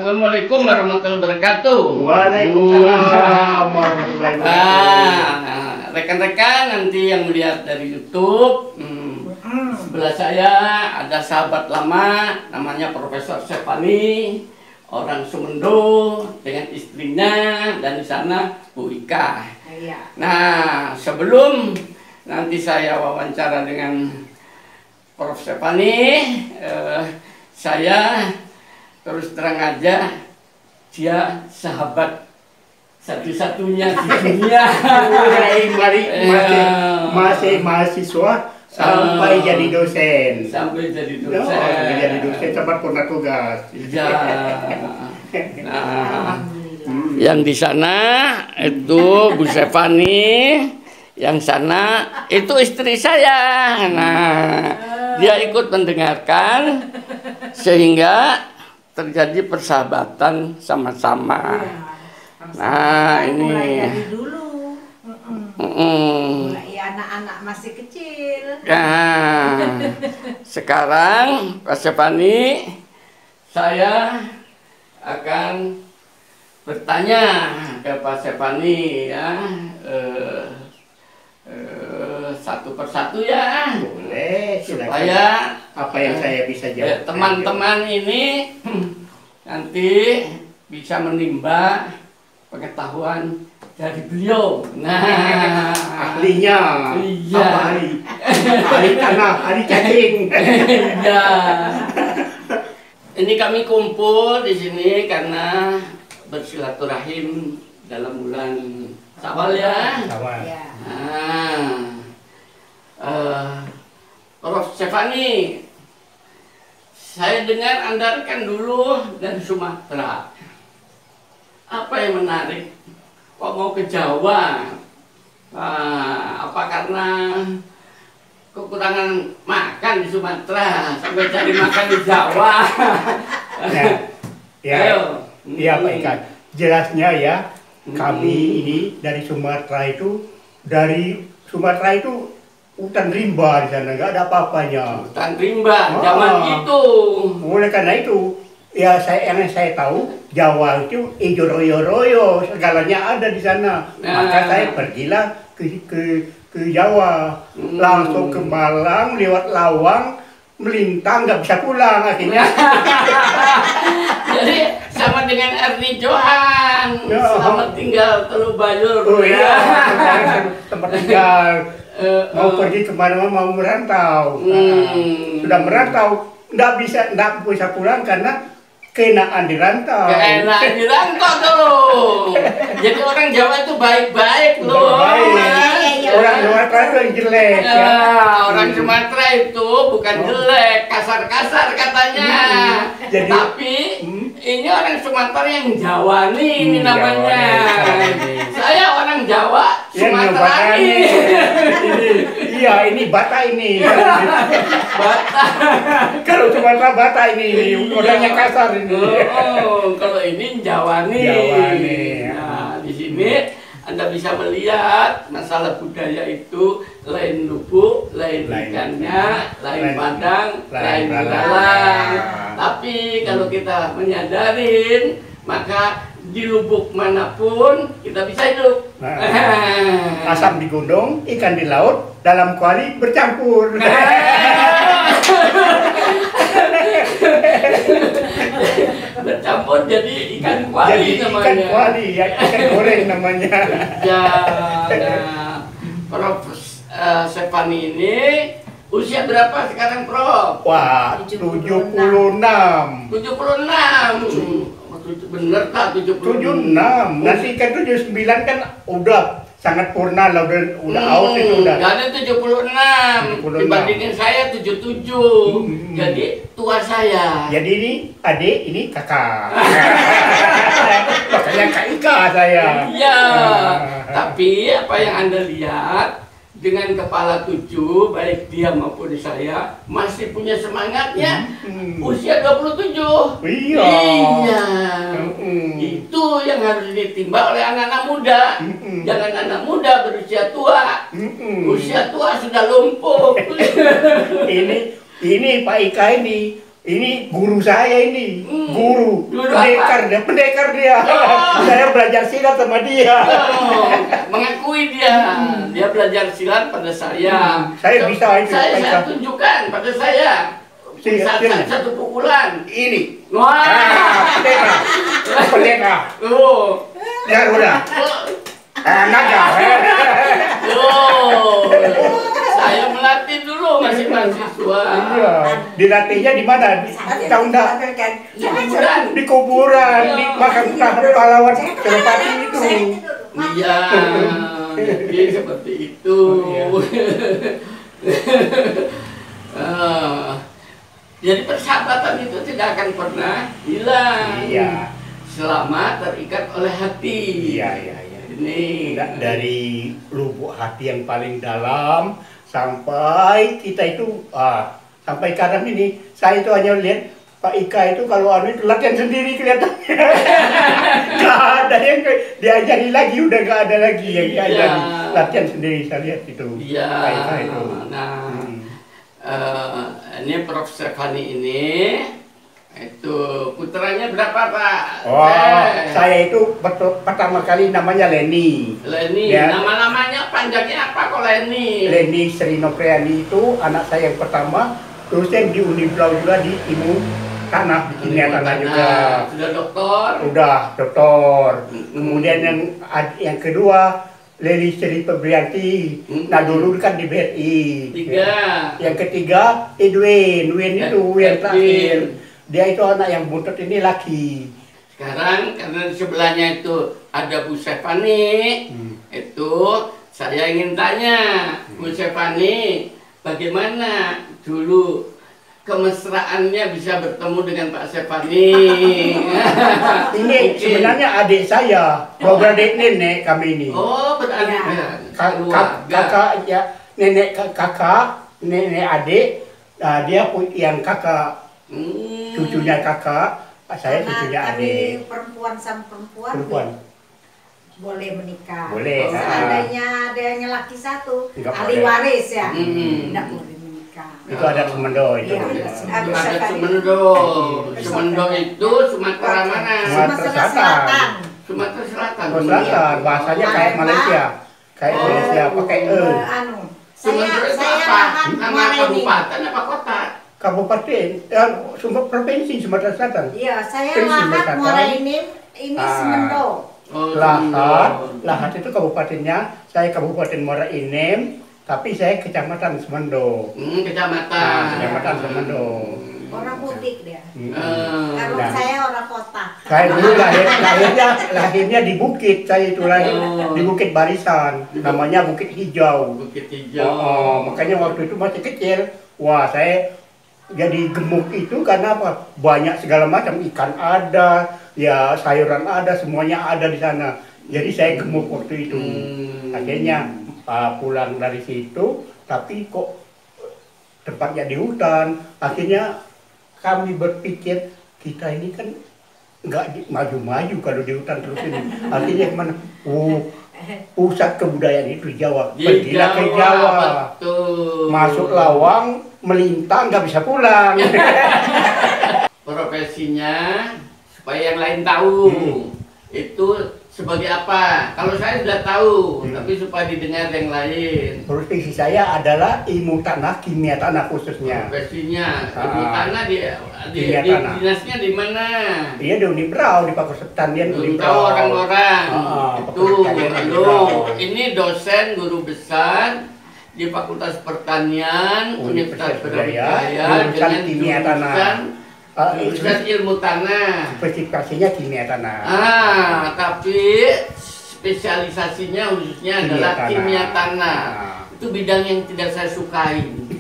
Assalamualaikum warahmatullahi wabarakatuh. Waalaikumsalam warahmatullahi wabarakatuh. Rekan-rekan nanti yang melihat dari YouTube, sebelah saya ada sahabat lama namanya Profesor Stefani, orang Sumendo dengan istrinya, dan di sana Bu Ika. Nah, sebelum nanti saya wawancara dengan Prof. Stefani, saya terus terang aja, dia sahabat satu-satunya di dunia. Masih mahasiswa sampai jadi dosen. Sampai jadi dosen. Sampai jadi dosen, sempat pernah tugas. Ya. Nah, yang di sana itu Bu Stefani, yang sana itu istri saya. Nah, dia ikut mendengarkan sehingga terjadi persahabatan sama-sama. Nah, ini dari dulu. Mulai anak-anak masih kecil. Nah, sekarang Pak Stefani, saya akan bertanya ke Pak Stefani ya, satu persatu ya. Boleh, silakan. Supaya apa yang saya bisa jawab. Teman-teman ini nanti bisa menimba pengetahuan dari beliau. Nah, ahlinya. Iya. Apa ahli tanah, ahli cacing. Iya. Ini kami kumpul di sini karena bersilaturahim dalam bulan Syawal ya. Ya. Nah, Prof. Stefani, saya dengar Anda kan dulu dari Sumatera. Apa yang menarik? Kok mau ke Jawa? Apa karena kekurangan makan di Sumatera sampai cari makan di Jawa? Ya, Pak Ikan. Jelasnya ya, kami ini dari Sumatera itu, hutan rimba di sana, nggak ada apa-apanya. Hutan rimba, zaman itu. Oleh karena itu, ya yang saya tahu, Jawa itu hijau royo-royo, segalanya ada di sana. Maka saya pergilah ke Jawa, langsung ke Malang, lewat Lawang, melintang, nggak bisa pulang akhirnya. Jadi sama dengan Erni Johan, Ya, selamat tinggal Teluk Bayur. Oh iya, tempat tinggal. Mau pergi kemana-mana, mau merantau. Sudah merantau, nggak bisa pulang karena kenaan dirantau. Kenaan dirantau tuh. Jadi orang Jawa itu baik-baik loh. Orang Sumatera itu yang jelek. Ya. Orang Sumatera itu bukan jelek, kasar-kasar katanya. Jadi, tapi ini orang Sumatera yang Jawa nih, ini namanya. Saya orang Jawa, Sumatera ini. Iya, ini Bata ini. Bata. Kalau Sumatera Bata ini, orangnya kasar ini. Kalau ini Jawa nih. Nah, di sini Anda bisa melihat masalah budaya itu lain lubuk, lain ikannya, lain padang, lain belalang. Tapi kalau kita menyadarin, maka di lubuk manapun kita bisa hidup. Asam di gunung, ikan di laut, dalam kuali bercampur. Bercampur jadi ikan kuali namanya. Ikan kuali, ya, ikan goreng namanya. Ya, nah, Prof. Stefani ini usia berapa sekarang, Prof? Wah, 76. 76. Bener tak 76. Nanti kan 79 kan udah sangat purna lah, udah out itu udah. Jadi 76. Dibandingin saya 77. Jadi tua saya. Jadi ini adik, ini kakak. Makanya Kak Ika saya. Iya. Tapi apa yang Anda lihat, dengan kepala 7, baik dia maupun saya masih punya semangatnya. Usia 27. Iya. Iya. Itu yang harus ditimba oleh anak-anak muda. Jangan anak muda berusia tua. Usia tua sudah lumpuh. Ini Pak Ika ini Ini guru saya ini, guru, Guru pendekar dia. Oh. Saya belajar silat sama dia. Oh, mengakui dia belajar silat pada saya. Saya bisa itu. Saya tunjukkan pada saya. Satu pukulan. Ini. Wah. Pendekar. Oh. Ya udah. Naga. Oh. Saya melatih dulu masih mahasiswa. Iya. Dilatihnya di mana? Tahu enggak? Di kuburan, di makam pahlawan Senopati itu. Iya, jadi seperti itu. Jadi persahabatan itu tidak akan pernah hilang. Iya. Selama terikat oleh hati. Iya. Ini dari lubuk hati yang paling dalam sampai kita itu sampai sekarang ini saya itu hanya lihat Pak Ika itu kalau itu latihan sendiri kelihatannya. Gak ada yang diajari lagi, udah gak ada lagi yang diajari. Latihan sendiri saya lihat itu. Iya. Pak Ika itu. Nah, ini Prof. Stefani ini itu putranya berapa Pak? Saya itu pertama kali namanya Leni. Leni, Ya. nama-namanya panjangnya apa kok Leni? Leni Srinopriani itu anak saya yang pertama, terus yang di Uniblau juga di Ilmu Tanah, di Kimia Tanah juga. Sudah doktor? Udah doktor. Kemudian yang kedua Leli Sri Febrianti. Nah dulu kan di BRI. 3. Yang ketiga Edwin itu yang terakhir. Dia itu anak yang buntut ini laki. Sekarang karena di sebelahnya itu ada Bu Stefani, itu saya ingin tanya Bu Stefani, bagaimana dulu kemesraannya bisa bertemu dengan Pak Stefani? Ini sebenarnya adik saya, beradik nenek kami ini. Oh, berarti Kakak ya, kakak, nenek adik. Nah, dia yang kakak. Cucunya kakak, saya cucunya adik. Perempuan sama perempuan. Boleh menikah. Boleh. Seandainya ada yang laki satu, ahli boleh. waris ya, tidak boleh menikah. Itu ada Sumendo itu. Iya, ada Sumendo. Sumendo itu Sumatera mana? Sumatera Selatan. Sumatera Selatan. Selatan, bahasanya kayak Malaysia. Kayak Malaysia pakai Sumendo itu apa? Nama kabupaten apa kota? Kabupaten, provinsi Sumatera Selatan. Iya, saya Provinsi Lahat Muara ini Sumendo. Lahat itu kabupatennya, saya Kabupaten Muara Enim, tapi saya Kecamatan Sumendo. Kecamatan Sumendo. Orang mudik dia. Kalau saya orang kota. Saya dulu lahirnya di bukit, saya itu lahir di Bukit Barisan, namanya Bukit Hijau. Bukit Hijau. Makanya waktu itu masih kecil, wah saya jadi gemuk itu karena apa? Banyak segala macam, ikan ada, ya sayuran ada, semuanya ada di sana. Jadi saya gemuk waktu itu. Akhirnya pulang dari situ, tapi kok tempatnya di hutan. Akhirnya kami berpikir kita ini kan nggak maju-maju kalau di hutan terus ini. Akhirnya kemana? Pusat kebudayaan itu di Jawa. Pergilah ke Jawa. Betul. Masuk Lawang, melintang nggak bisa pulang. Profesinya supaya yang lain tahu itu sebagai apa. Kalau saya sudah tahu, tapi supaya didengar yang lain. Profesi saya adalah ilmu tanah, kimia tanah khususnya. Profesinya ilmu tanah dinasnya di mana? Iya di Unibrau, di Pakusetan dia Belum tahu Unibrau. orang-orang. Itu Unibrau. ini dosen guru besar di Fakultas Pertanian Universitas Brawijaya dengan kimia tanah. jurusan ilmu tanah. Spesifikasinya kimia tanah. Tapi spesialisasinya khususnya adalah kimia tanah. Itu bidang yang tidak saya sukai. Ini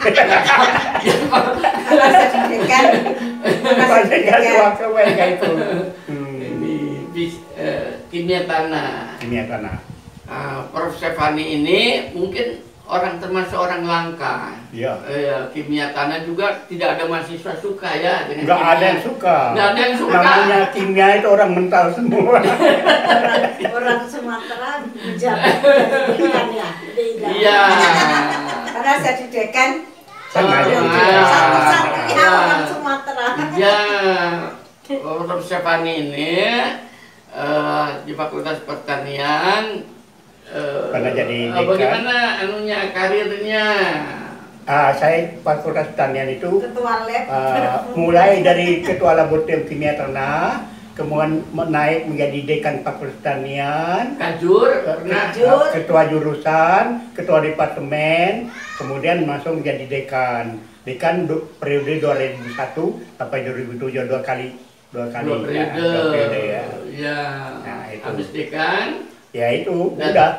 kimia tanah. Kimia tanah. Prof. Stefani ini mungkin termasuk orang langka. Iya. Kimia tanah juga tidak ada mahasiswa suka ya dengan Nggak ada yang suka. Nggak ada yang suka. Namanya kimia itu orang mental semua. Orang Sumatera menjabat ya. Iya. Karena saya di dekan sengaja. Satu-satunya orang Sumatera. Iya, Prof. Stefani ini di Fakultas Pertanian Pernah jadi dekan. bagaimana anunya karirnya? Saya Fakultas Pertanian itu Ketua lab. mulai dari Ketua Laboratorium Kimia Tanah, kemudian naik menjadi Dekan Fakultas Pertanian, Kajur, pernah? Ketua Jurusan, Ketua Departemen, kemudian masuk menjadi Dekan. Dekan periode 2001 sampai 2007 dua kali Dua dua periode. periode ya. Ya. Nah, itu. Habis dekan, Ya itu Dan- udah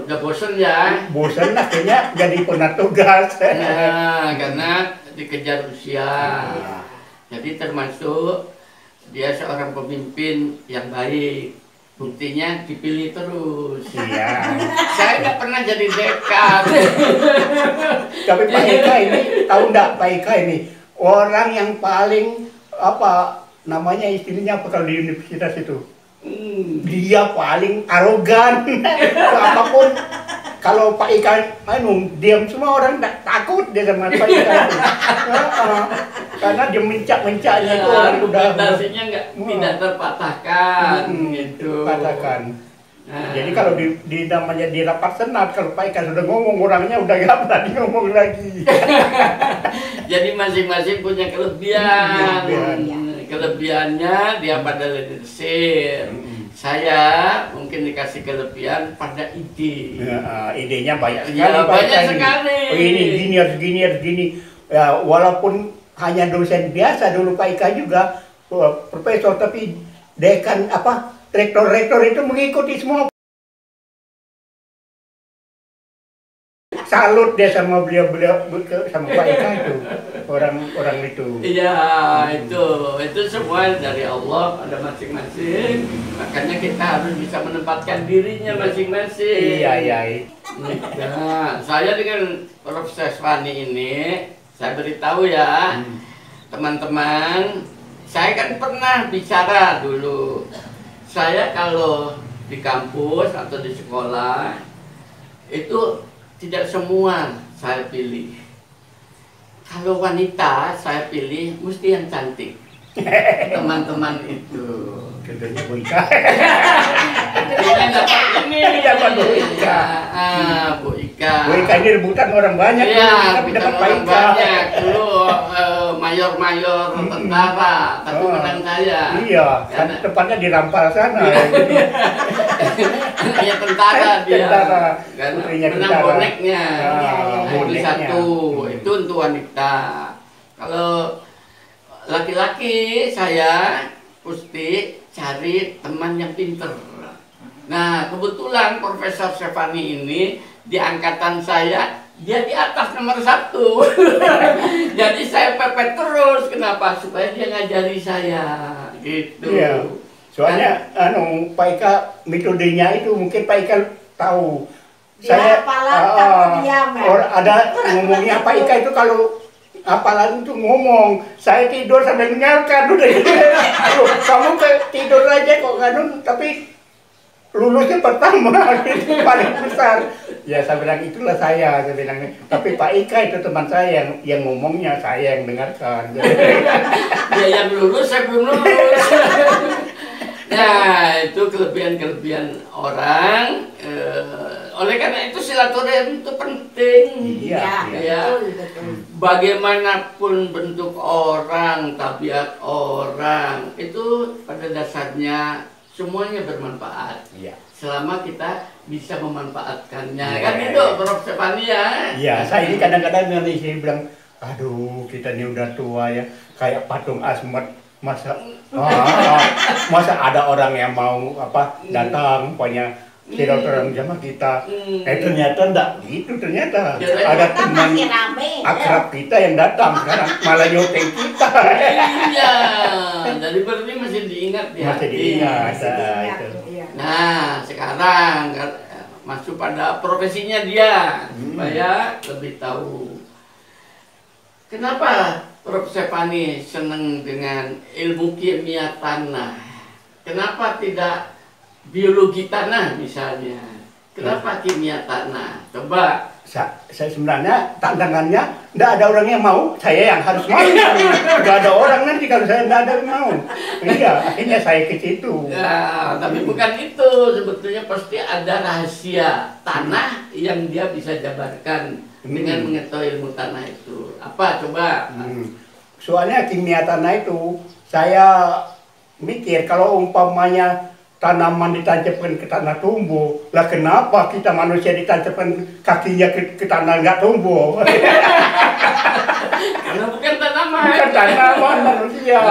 udah bosen ya? bosan akhirnya jadi penat tugas. Nah, karena dikejar usia. Iya. Jadi termasuk dia seorang pemimpin yang baik. Buktinya dipilih terus. Iya. Saya nggak pernah jadi dekan. Tapi Pak Eka ini tahu enggak, Pak Eka ini orang yang paling apa namanya istilahnya apa kalau di universitas itu? Dia paling arogan. Apapun kalau Pak Ika diam semua orang takut dia sama Pak Ika itu. Karena dia mencak-mencaknya itu orang udah Argumentasinya tidak terpatahkan gitu. katakan. Nah, Jadi kalau di namanya di rapat senat, kalau Pak Ika sudah ngomong orangnya udah nggak berani ngomong lagi. jadi masing-masing punya kelebihan. Kelebihan. Kelebihannya dia pada leadership. Saya mungkin dikasih kelebihan pada ide. Ya, idenya banyak sekali. Ya, Pak banyak Eka ini. sekali. Oh, ini gini harus gini harus gini. Ya, walaupun hanya dosen biasa dulu Pak Ika juga profesor, tapi dekan apa rektor-rektor itu mengikuti semua. Salut dia sama beliau sama Pak Ika itu orang itu. Iya, itu semua dari Allah pada masing-masing. Makanya kita harus bisa menempatkan dirinya masing-masing. Iya. Nah, saya dengan Prof. Stefani ini, saya beritahu ya, teman-teman, saya kan pernah bicara dulu. Saya kalau di kampus atau di sekolah, itu tidak semua saya pilih. Kalau wanita saya pilih mesti yang cantik. Teman-teman itu. Contohnya Bu Ika. Ini dapat ini. Dapat Bu Ika. Bu Ika. Bu Ika ini rebutan orang banyak. Iya, tapi kita dapat Pak orang Ika. banyak. Dulu mayor-mayor tentara, tapi menang saya. Iya, Karena tepatnya di Rampal sana. ya tentara dia. Tentara. Karena Putrinya menang tentara. boneknya. Itu Boneknya. satu. Itu untuk wanita. Kalau laki-laki saya mesti cari teman yang pinter. Nah, kebetulan Profesor Stefani ini di angkatan saya dia di atas nomor 1. Jadi saya pepet terus. Kenapa? Supaya dia ngajari saya. Gitu. Iya. Soalnya Pak Ika metodenya itu mungkin Pak Ika tahu. Dia hafalan tapi diam, ya. Ada ngomongnya Pak Ika itu kalau hafalan itu ngomong, saya tidur sambil dengarkan udah gitu. Loh, kamu tidur aja kok kanun, tapi lulusnya pertama gitu, paling besar. Ya saya bilang itulah saya bilang. Tapi Pak Ika itu teman saya yang ngomongnya, saya yang dengarkan. Dia yang lulus, saya belum lulus. Nah, itu kelebihan-kelebihan orang. Oleh karena itu silaturahim itu penting. Iya. Ya. Betul. Bagaimanapun bentuk orang, tabiat orang, itu pada dasarnya semuanya bermanfaat. Iya. Selama kita bisa memanfaatkannya. Iya. Kan itu, Prof. Stefani ya. Iya, saya ini kadang-kadang dengan istri bilang, aduh kita ini udah tua ya, kayak patung Asmat. Masa ada orang yang mau datang, pokoknya silaturahmi sama kita. Ternyata enggak gitu ternyata. Ada teman Masih rame. akrab kita yang datang sekarang malah nyoteng kita. Iya, jadi berarti masih diingat ya. Masih diingat. Iya. Itu. Nah, sekarang masuk pada profesinya dia supaya lebih tahu. Kenapa Prof. Stefani senang dengan ilmu kimia tanah? Kenapa tidak biologi tanah misalnya? Kenapa kimia tanah? Coba. Saya sebenarnya tantangannya tidak ada orang yang mau, saya yang harus mau. Tidak ada orang nanti kalau saya tidak ada yang mau. Iya, akhirnya saya ke situ. Ya, tapi bukan itu. Sebetulnya pasti ada rahasia tanah yang dia bisa jabarkan dengan mengetahui ilmu tanah itu. Apa? Coba. Soalnya kimia tanah itu, saya mikir kalau umpamanya tanaman ditancapkan ke tanah tumbuh, lah kenapa kita manusia ditancapkan kakinya ke tanah nggak tumbuh? Karena bukan tanaman. Bukan tanaman manusia.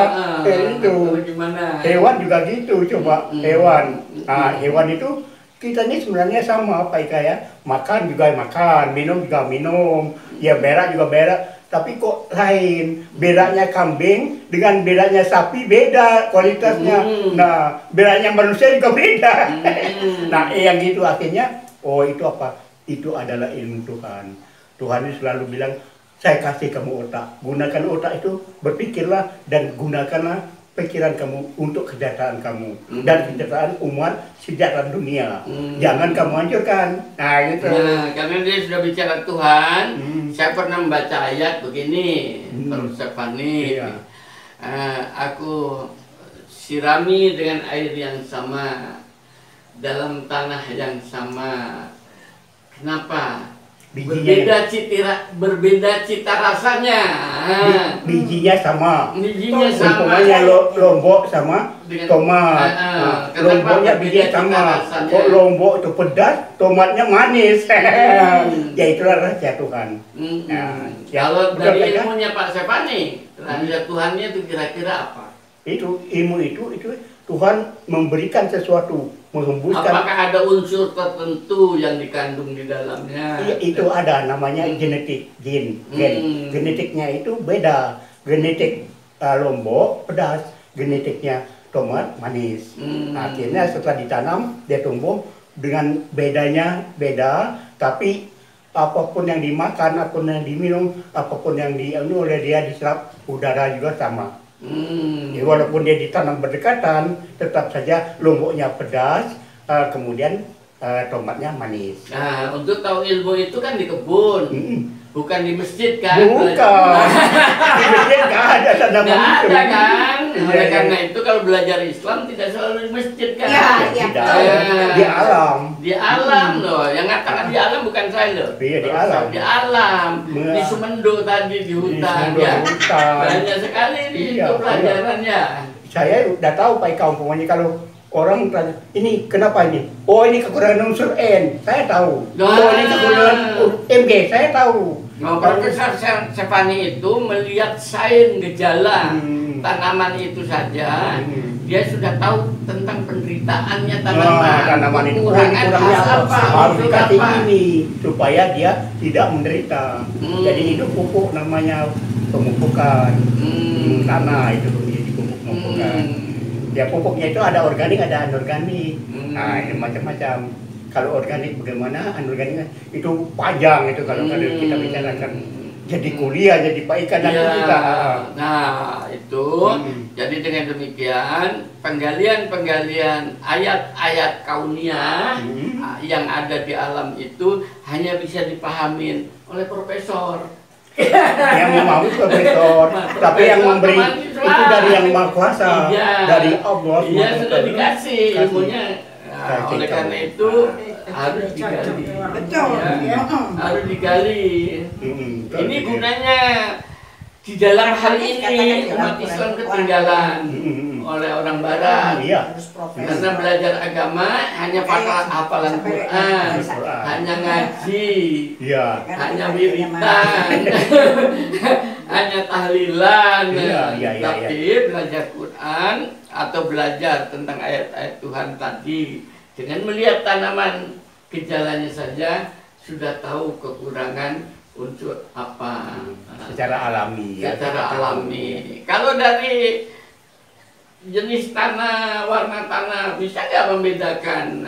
Itu. Gimana? Hewan juga gitu, coba hewan. Nah, hewan itu kita ini sebenarnya sama Pak Ika ya. Makan juga makan, minum juga minum, ya berak juga berak. Tapi kok lain, beraknya kambing dengan beraknya sapi beda kualitasnya. Nah, beraknya manusia juga beda. Nah, yang gitu akhirnya, oh itu apa? Itu adalah ilmu Tuhan. Tuhan itu selalu bilang, saya kasih kamu otak. Gunakan otak itu, berpikirlah dan gunakanlah pikiran kamu untuk kesejahteraan kamu dan kesejahteraan umat sejahtera dunia. Jangan kamu hancurkan. Nah, gitu. Nah, karena dia sudah bicara Tuhan, saya pernah membaca ayat begini, Profesor Fani. Iya. Aku sirami dengan air yang sama dalam tanah yang sama. Kenapa? Berbeda cita rasanya. Bijinya sama. Bijinya sama. Umpamanya lombok sama tomat. Lomboknya bijinya sama. Kok lombok itu pedas, tomatnya manis. Ya itulah rahasia Tuhan. Kalau dari ilmunya Pak Sepani, rahasia Tuhannya itu kira-kira apa? Itu ilmu itu Tuhan memberikan sesuatu, menghembuskan. Apakah ada unsur tertentu yang dikandung di dalamnya? Iya, itu ada namanya genetik, gen. Genetiknya itu beda. Genetik lombok pedas, genetiknya tomat manis. Akhirnya setelah ditanam dia tumbuh dengan bedanya beda, tapi apapun yang dimakan, apapun yang diminum, apapun yang oleh dia diserap udara juga sama. Ya, walaupun dia ditanam berdekatan, tetap saja lomboknya pedas, kemudian tomatnya manis. Nah, untuk tahu ilmu itu kan di kebun, bukan di masjid kan? Bukan. Di masjid nggak ada tanaman itu. Nggak ada kan? Oleh Iya. karena itu kalau belajar Islam tidak selalu di masjid kan? Iya. Tidak. Di alam. Di alam loh, yang ngatakan di alam bukan saya loh. Iya, di alam. Di alam, di Sumendo tadi, di hutan ya. Banyak sekali di Iya, itu pelajarannya. Saya udah tahu Pak Ika, umpamanya kalau orang tanya, ini kenapa ini? Oh, ini kekurangan unsur N, saya tahu. Oh, ini kekurangan Mg, saya tahu. Nah, Profesor Sepani itu melihat sains gejala tanaman itu saja, dia sudah tahu tentang penderitaannya tanaman. Tanaman itu Kekurangan kurangnya apa? harus Untuk dikasih apa? ini supaya dia tidak menderita. Jadi itu pupuk namanya pemupukan tanah itu, jadi pupuk-pemupukan. Ya pupuknya itu ada organik, ada anorganik. Nah, ini macam-macam. Kalau organik bagaimana, anorganik itu panjang itu kalau kita bicarakan. Jadi kuliah, jadi Pak Ika dan kita. Nah, itu jadi dengan demikian penggalian ayat-ayat kauniyah yang ada di alam itu hanya bisa dipahamin oleh profesor. Yang mau profesor, tapi yang memberi itu dari yang Maha Kuasa, dari Allah. Iya, sudah dikasih ilmunya. Nah, oleh karena itu harus digali. Betul. Ya, harus digali. Ini gunanya di dalam hal ini umat Islam ketinggalan oleh orang Barat. Karena belajar agama hanya hafalan Quran, hanya ngaji, hanya wiridan, hanya tahlilan. Tapi belajar Quran atau belajar tentang ayat-ayat Tuhan tadi dengan melihat tanaman gejalanya saja sudah tahu kekurangan unsur apa secara alami. Secara alami. Kalau dari jenis tanah, warna tanah, bisa nggak membedakan?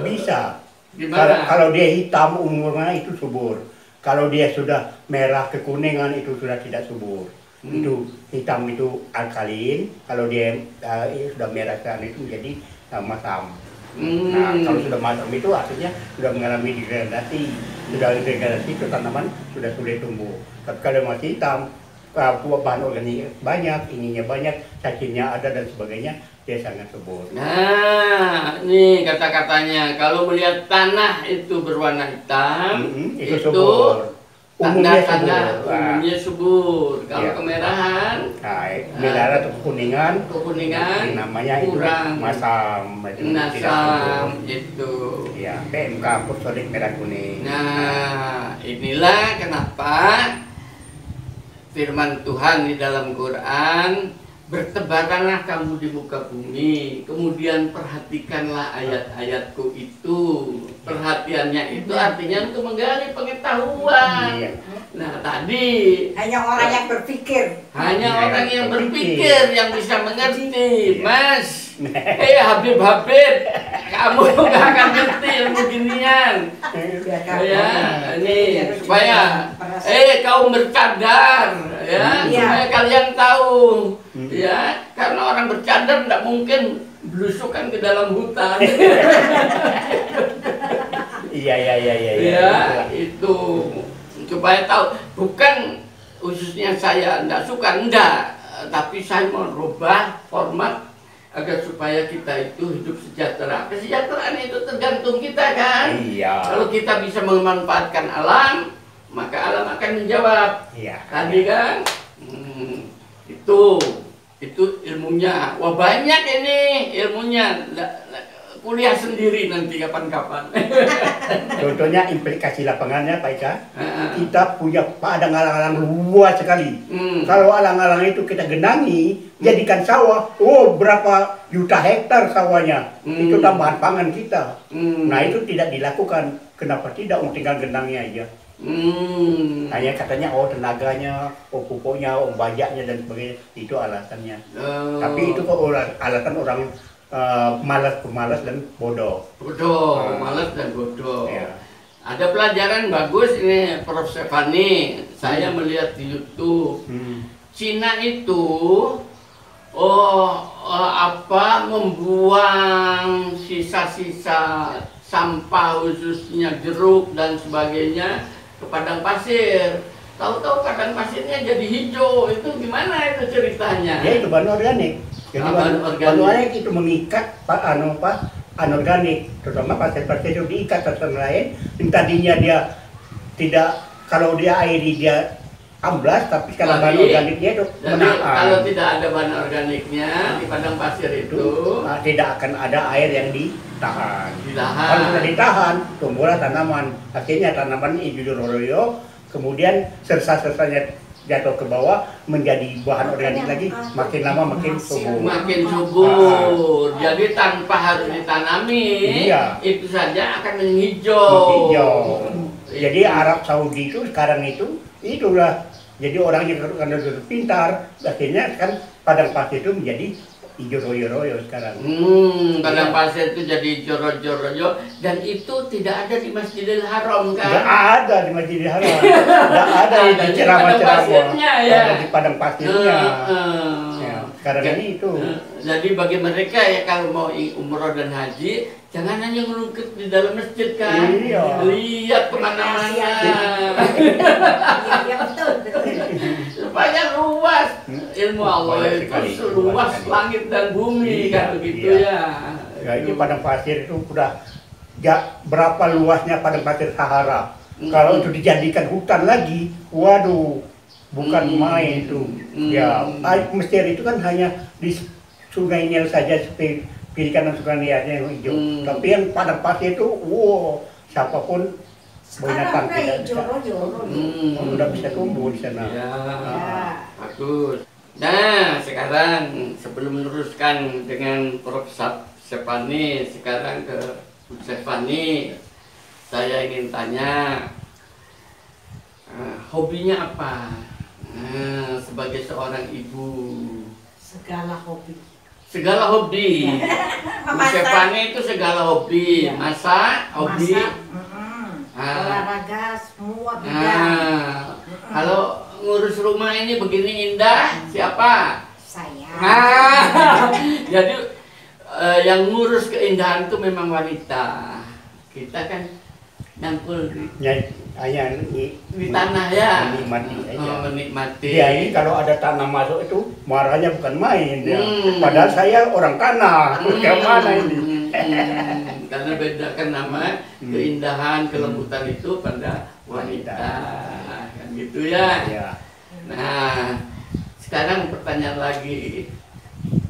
Bisa. Gimana? Kalau dia hitam umurnya itu subur. Kalau dia sudah merah kekuningan itu sudah tidak subur. Itu hitam itu alkalin. Kalau dia sudah merah sekali itu menjadi masam. Nah, kalau sudah macam itu artinya sudah mengalami degradasi. Sudah degradasi itu tanaman sudah sulit tumbuh. Tapi kalau masih hitam, bahan organik banyak, ininya banyak, cacingnya ada dan sebagainya, dia sangat subur. Nah, ini kata-katanya kalau melihat tanah itu berwarna hitam, itu subur. Umumnya tanda-tanda subur. umumnya subur. Kalau Iya. kemerahan, merah atau kekuningan, namanya itu kurang masam, nasam itu. Ya, PMK fosforik merah kuning. Nah, inilah kenapa firman Tuhan di dalam Quran, bertebaranlah kamu di muka bumi, kemudian perhatikanlah ayat-ayatku itu. Perhatiannya itu artinya untuk menggali pengetahuan. Iya. Nah, tadi Hanya orang yang berpikir. hanya Iya, orang yang berpikir. berpikir yang bisa mengerti, Iya. Mas. Habib, kamu nggak akan ngerti ilmu ginian. Ya, ini supaya kaum bercadar, ya, Iya. supaya kalian tahu, ya, karena orang bercadar tidak mungkin belusukan ke dalam hutan. Iya. Ya, itu supaya tahu, bukan khususnya saya tidak suka, enggak, tapi saya mau rubah format agar supaya kita itu hidup sejahtera. Kesejahteraan itu tergantung kita, kan? Iya. Kalau kita bisa memanfaatkan alam, maka alam akan menjawab. Iya. Tadi kan, itu ilmunya. Wah, banyak ini ilmunya. Kuliah sendiri nanti kapan-kapan. Contohnya implikasi lapangannya Pak Ika, kita punya padang alang-alang luas sekali. Kalau alang-alang itu kita genangi, jadikan sawah, berapa juta hektar sawahnya, itu tambahan pangan kita. Nah itu tidak dilakukan, kenapa tidak? Tinggal genangnya aja. Hanya katanya tenaganya, pupuknya, bajaknya dan sebagainya, itu alasannya. Tapi itu kok alasan orang pemalas dan bodoh. Malas dan bodoh. Ya. Ada pelajaran bagus ini, Prof. Stefani. Saya melihat di YouTube. Cina itu membuang sisa-sisa sampah, khususnya jeruk dan sebagainya, ke padang pasir. Tahu-tahu padang pasirnya jadi hijau. Itu gimana itu ceritanya? Ya itu bahan organik. Jadi bahan organik itu mengikat anorganik, terutama pasir-pasir itu diikat satu sama lain. Yang tadinya dia tidak, kalau dia airi dia amblas, tapi sekarang bahan organiknya itu menahan. Kalau tidak ada bahan organiknya di padang pasir itu tidak akan ada air yang ditahan. Kalau sudah ditahan, tumbuhlah tanaman. Akhirnya tanaman hijau royo, kemudian sersa-sersanya jatuh ke bawah menjadi bahan organik lagi, makin lama makin subur. Makin subur. Jadi tanpa harus ditanami, itu saja akan menghijau. Jadi Arab Saudi itu sekarang itulah. Jadi orang yang karena sudah pintar, akhirnya kan padang pasir itu menjadi hijau royo-royo sekarang. Padang pasir itu jadi hijau royo, dan itu tidak ada di Masjidil Haram, kan? Tidak ada di Masjidil Haram. Tidak ada di ceramah-ceramah. Ada di padang pasirnya. Sekarang ini itu. Jadi bagi mereka ya kalau mau umroh dan haji, jangan hanya ngelungkit di dalam masjid, kan? Iya. Lihat kemana-mana. Iya betul. Supaya luas ilmu Allah itu luas langit dan bumi, kan begitu ya. Ya ini padang pasir itu udah berapa luasnya padang pasir Sahara. Kalau itu dijadikan hutan lagi, waduh, bukan main itu. Ya, Mesir itu kan hanya di Sungai Nil saja seperti kiri kanan Sungai Nilnya yang hijau. Tapi yang padang pasir itu, siapapun binatang tidak bisa, udah bisa tumbuh di sana. Ya, bagus. Nah, sekarang sebelum meneruskan dengan Prof. Stefani, sekarang ke Bu Stefani, saya ingin tanya, hobinya apa? Sebagai seorang ibu. Segala hobi. Segala hobi. Bu Stefani itu segala hobi. Masak, hobi. Olahraga, semua bidang. Kalau ngurus rumah ini begini indah, siapa? Saya. Jadi yang ngurus keindahan itu memang wanita. Kita kan nyampul hanya di tanah ya, menikmati saja. Menikmati. Dia ini kalau ada tanah masuk itu marahnya bukan main ya. Padahal saya orang tanah, mana ini? Karena bedakan nama keindahan, kelembutan itu pada wanita, kan gitu ya. Ya. Nah, sekarang pertanyaan lagi,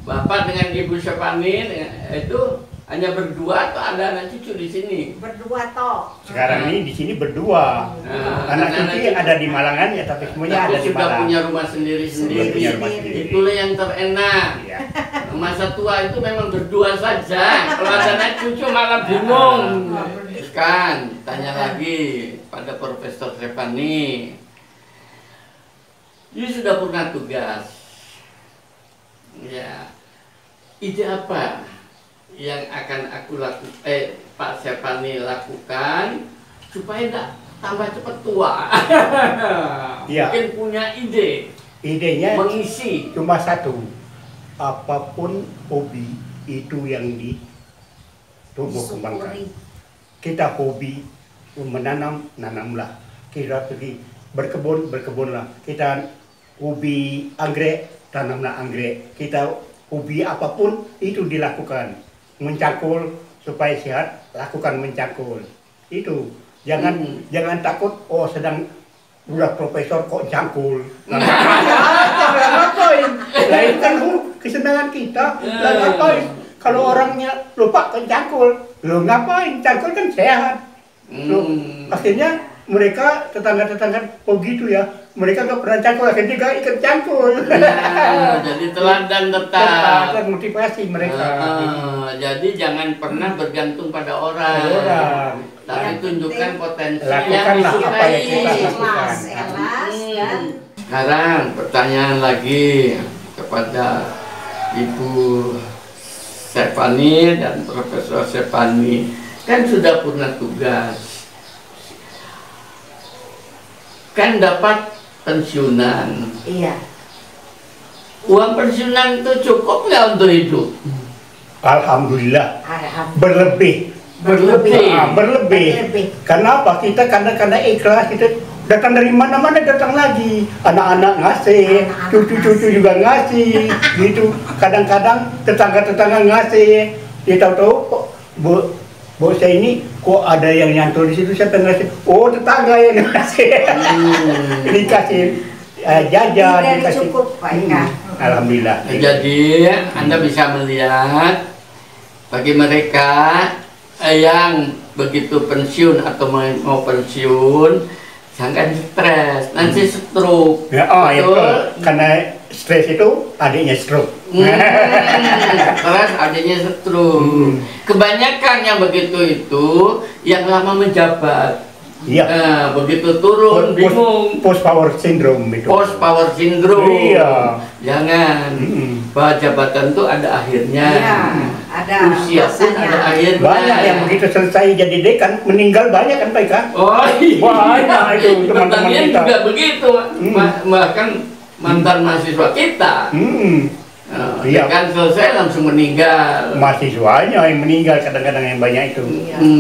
Bapak dengan Ibu Syafani itu hanya berdua atau ada anak cucu di sini? Berdua toh. Sekarang ini di sini berdua. Anak cucu ada di Malangan ya, tapi semuanya ada di sudah Malang. punya rumah sendiri-sendiri. Punya rumah sendiri. Itulah yang terenak. Ya. Masa tua itu memang berdua saja. Kalau ada anak cucu malah bingung. Kan, tanya lagi pada Profesor Syafani. Dia sudah pernah tugas. Ya, ide apa yang akan aku lakukan, Pak Syafani lakukan supaya tidak tambah cepat tua? Ya. Mungkin punya ide. Idenya Mengisi. cuma satu, apapun hobi itu yang ditumbuh kembangkan. Kita hobi menanam, nanamlah. Kita pergi berkebun, berkebunlah. Kita hobi anggrek, tanamlah anggrek. Kita hobi apapun itu dilakukan. Mencangkul supaya sehat, lakukan mencangkul. Itu jangan takut. Oh, sedang udah profesor kok cangkul. Ngapain? Nah, itu kan kesenangan kita. Lah ngapain? Kalau orangnya lupa kan cangkul, lo ngapain? Cangkul kan sehat. Akhirnya mereka tetangga-tetangga begitu ya. Mereka nggak pernah cangkul, akhirnya juga ikut cangkul. Jadi teladan tetap. Dan motivasi mereka. Jadi jangan pernah bergantung pada orang. Tapi tunjukkan potensi yang Lakukanlah apa yang kita disukai. lakukan. Elas kan. Sekarang pertanyaan lagi kepada Ibu Syafani dan Profesor Syafani, kan sudah pernah tugas, kan dapat pensiunan. Iya. Uang pensiunan itu cukup nggak untuk hidup? Alhamdulillah. Alhamdulillah. Berlebih. Berlebih. Berlebih. Kenapa? Kita kadang-kadang ikhlas, kita datang dari mana-mana datang lagi. Anak-anak ngasih, cucu-cucu juga ngasih, gitu. Kadang-kadang tetangga-tetangga ngasih. Dia tahu-tahu kok bos saya ini kok ada yang nyantol di situ, siapa yang ngasih? Oh, tetangga yang ngasih. Dikasih jajan, Tidak dikasih. cukup, Pak Ika. Nah, Alhamdulillah. jadi Anda bisa melihat bagi mereka yang begitu pensiun atau mau pensiun jangan stres, nanti stroke. Ya, oh ya betul. Karena stres itu adiknya stroke. Stres adanya stroke. Kebanyakan yang begitu itu yang lama menjabat. Iya. Begitu turun bingung. Post power syndrome itu. Post power syndrome. Iya. Jangan. Bahwa jabatan itu ada akhirnya. Iya, ada Usia pun masanya. ada akhirnya. Banyak yang begitu selesai jadi dekan meninggal banyak kan Pak Ika? Oh iya. Banyak itu teman-teman Pertanian kita. juga begitu. Bahkan mantan mahasiswa kita. Iya. Kan selesai langsung meninggal. Mahasiswanya yang meninggal kadang-kadang yang banyak itu.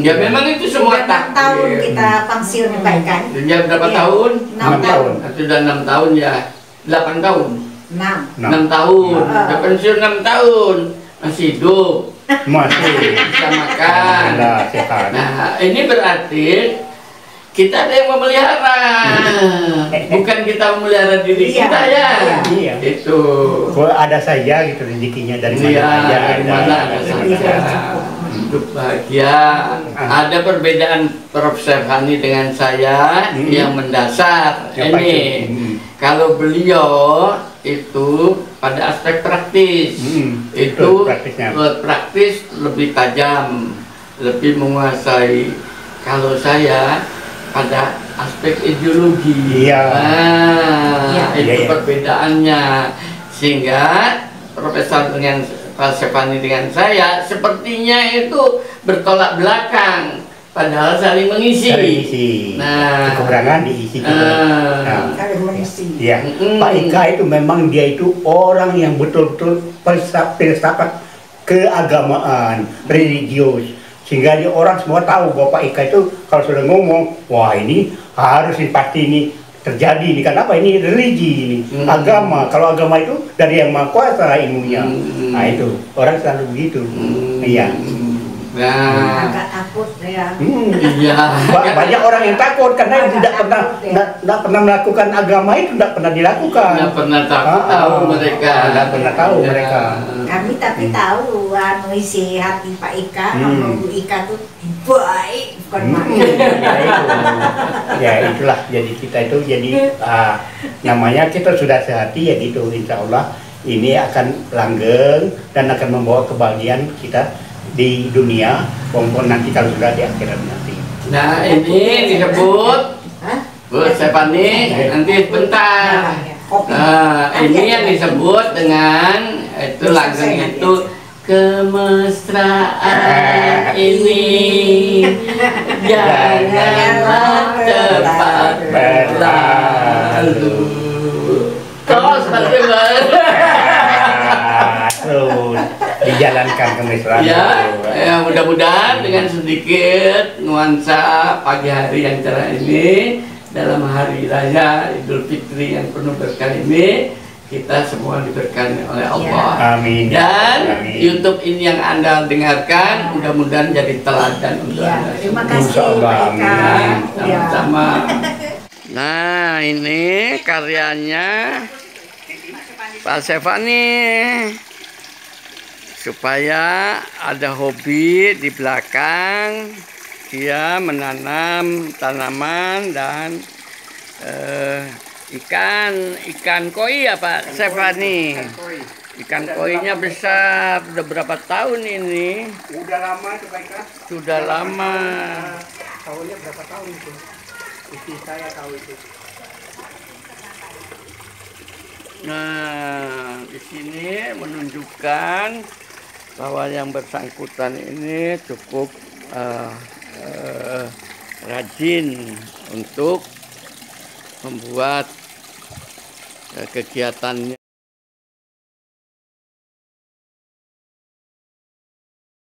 Ya memang itu semua Sudah 6 tahun takdir. kita pensiun Pak Ika. Sudah berapa Iya. tahun? 6 6 tahun. Sudah 6 tahun ya. 8 tahun. 6. 6 tahun. Sudah pensiun 6 tahun. Masih hidup. Masih. Bisa makan. Alhamdulillah, sehat. Nah, ini berarti kita ada yang memelihara. Bukan kita memelihara diri Iya, kita ya. iya. Itu. Kalau ada saja gitu rezekinya dari mana Iya, saja dari mana ada saja. Hidup bahagia. Ada perbedaan Prof. Syafani dengan saya yang mendasar. Yang Ini pasti. kalau beliau itu pada aspek praktis, itu betul, praktisnya. praktis lebih tajam, lebih menguasai. Kalau saya pada aspek ideologi. Iya. Nah, itu Iya. perbedaannya. Sehingga Profesor dengan Pak Syafani dengan saya sepertinya itu bertolak belakang, padahal saling mengisi. Saling isi. Nah, Kekurangan diisi juga. Nah, Kali mengisi. ya, Pak Ika itu memang dia itu orang yang betul-betul filsafat keagamaan, religius. Sehingga orang semua tahu bahwa Pak Ika itu kalau sudah ngomong, wah ini harus ini pasti ini terjadi ini. Kenapa? Ini religi ini, agama. Kalau agama itu dari Yang Maha Kuasa ilmunya. Nah itu orang selalu begitu. Iya. Nah, Agak takut ya. iya. Banyak orang yang takut karena tidak pernah melakukan agama itu, tidak pernah dilakukan. Nggak pernah tahu mereka. Tidak pernah tahu Ya. mereka. Kami tapi tahu anu isi hati Pak Ika sama Bu Ika tuh baik, bukan main. Ya itulah, jadi kita itu jadi namanya kita sudah sehati ya gitu. Insya Allah ini akan langgeng dan akan membawa kebahagiaan kita di dunia maupun nanti kalau sudah di akhirat nanti. Nah ini disebut Hah? Bu Stefani, nanti bentar. Kopi. Nah, ini yang disebut dengan itu langgeng itu kemesraan ini janganlah cepat berlalu. Terus Terus dijalankan kemesraan. Ya, mudah-mudahan dengan sedikit nuansa pagi hari yang cerah ini dalam hari raya Idul Fitri yang penuh berkah ini kita semua diberkahi oleh Allah. Amin. Dan Amin. YouTube ini yang Anda dengarkan mudah-mudahan jadi teladan untuk Iya, Anda. terima semua. kasih Pak Ika. Iya. Sama-sama. Nah, ini karyanya Pak Stefani. Supaya ada hobi di belakang, dia menanam tanaman dan ikan koi ya Pak Stefani. Ikan koinya besar, udah berapa tahun ini? Udah lama itu Pak Ika. Sudah lama. Tahunnya berapa tahun itu? Istri saya tahu itu. Nah, di sini menunjukkan bahwa yang bersangkutan ini cukup rajin untuk membuat kegiatannya.